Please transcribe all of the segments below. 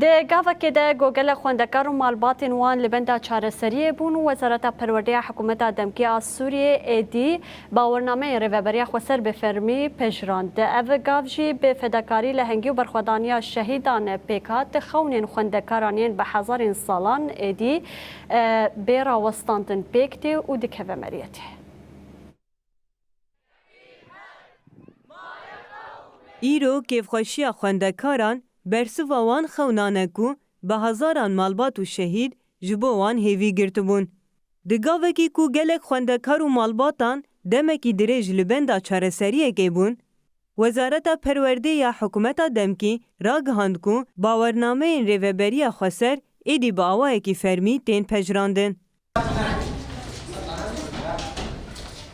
د گاوکه د گوگل خوندکار و مالبات وان لبندا چارەسەریە بوون و وەزارەتە پەروەردەیە حکوومەتە دەمکی سووریە ئێدی باوەرنامەی ڕێڤەبەریە خۆسەر بە فەرمی پێژراند. ئەڤ گاو ژی بە فەدەکاری لە هەنگی و بەرخوادانیا شەهیدان پێکات خەونێن خوندەکارانێن بە حەزارین ساڵان ئێدی بێ ڕاوەستاندن پێکتێ و دکەڤە مەریەتێ. ایرو کیفخوشیە خوندەکاران برسوا وان خونانه کو به هزاران مالبات و شهید جبو وان هیوی گرتبون. دگاوه کی کو گلک خوندکار و مالباتان دمکی دریج لبندا چارەسەریە گیبون، وزارت پرورده یا حکومت دمکی راگهاند کو باورنامه این ریوبری خسر ایدی با آوه کی فرمی تین پجراندن.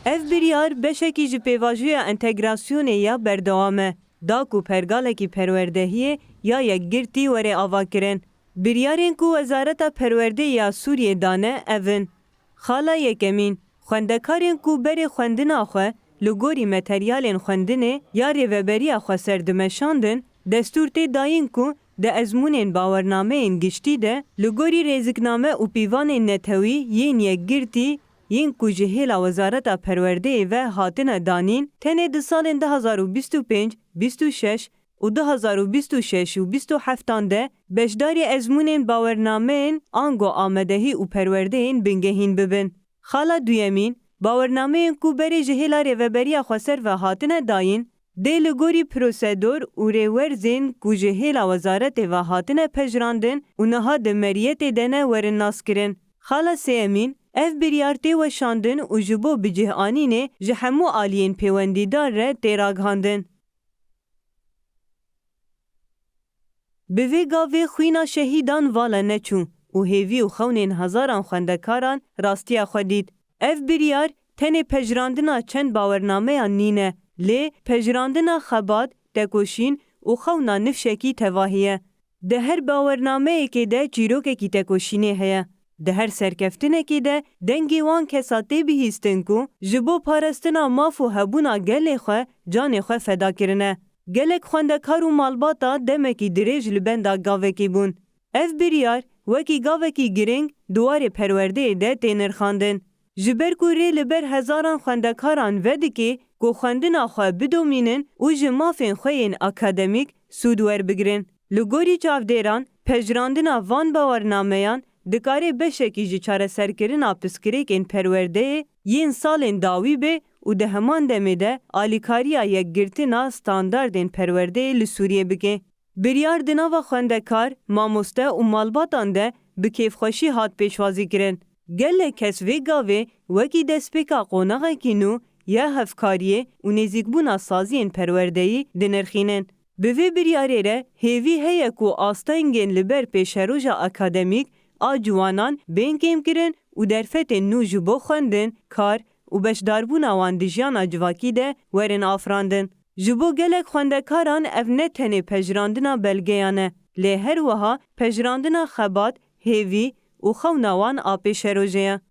اف بریار بشکی جپیواجوی انتگراسیون یا بردوامه. دا کو پرگاله کی پروردهیه یا یک گرتی وره آوا کرن. بریارین کو وزارت پرورده یا سوریه دانه اون. خالا یکمین، خوندکارین کو بری خوندن آخوه لگوری متریالین خوندنه یا ریوبری آخوه سردمشاندن دستور تی داین کو ده ازمونین باورنامه این گشتی ده لگوری ریزکنامه و پیوان نتوی یین یک گرتی ین کو جهیل وزارت پرورده و هاتن دانین تنه ده سال 2025 26 و 2026 و 27 ده بشداری ازمونین باورنامه آنگو آمدهی و پرورده بنگهین ببن. خالا دویمین باورنامه کو بری جهیل ریوبری خسر و هاتن داین ده لگوری پروسیدور و ریورزین کو جهیل وزارت و هاتن پجراندن و نها ده مریت دنه ورن ناس کرن. خالا سیمین اف بریارتی و شاندن و جبو بجهانینه جهمو آلین پیوندیدار ره تیراگهاندن. به گاوه خوینا شهیدان والا نچون و هیوی و خونین هزاران خوندکاران راستیا خودید. اف بریار تنه پجراندنا چند باورنامه نینه لی پجراندنا خباد تکوشین و خونا نفشکی تواهیه. ده هر باورنامه که ده چیروکه کی تکوشینه هیا. ده هر سرکفتنه که ده دنگی وان کساته بیهیستن کو جبو پارستنا ماف و هبونا گل خو جان خو فدا کرنه. گلک خوندکار و مالباتا دمکی دریج لبندا گاوه کی بون. اف بریار وکی گاوه کی گرنگ دوار پرورده ده تینر خاندن. جبر کوری لبر هزاران خوندکاران ودی که کو خوندنا خو بدومینن و جمافین خوین اکادمیک سودور بگرن. لگوری چاودیران پجراندنا وان باورنامهان دکاره بشکی جی چاره سرکرین پسکریک این پرورده یین سالین داوی به و ده همان دمیده آلیکاریا یک گرتینا ستاندارد این پرورده لسوریه بگه. بریار دناو خوندکار، ماموسته و مالباتان ده بکیف خوشی هات پیشوازی کرن. گل کس ویگاوه وکی دسپیکا قوناغه کینو یا هفکاریه و نزیکبونا سازی این پرورده دنرخینن. به وی بریاره ره هیوی هیه کو آستاینگین لبر پیشروژا اکادمیک آجوانان بینکیم کرن و در فت نو جبو خوندن کار و بشداربونا وان دیجیانا جواکی ده ورن آفراندن. جبو گلک خوندکاران اف نتنه پجراندنا بلگیانه لی هر وها پجراندنا خبات هیوی و خوناوان آپی شروجه.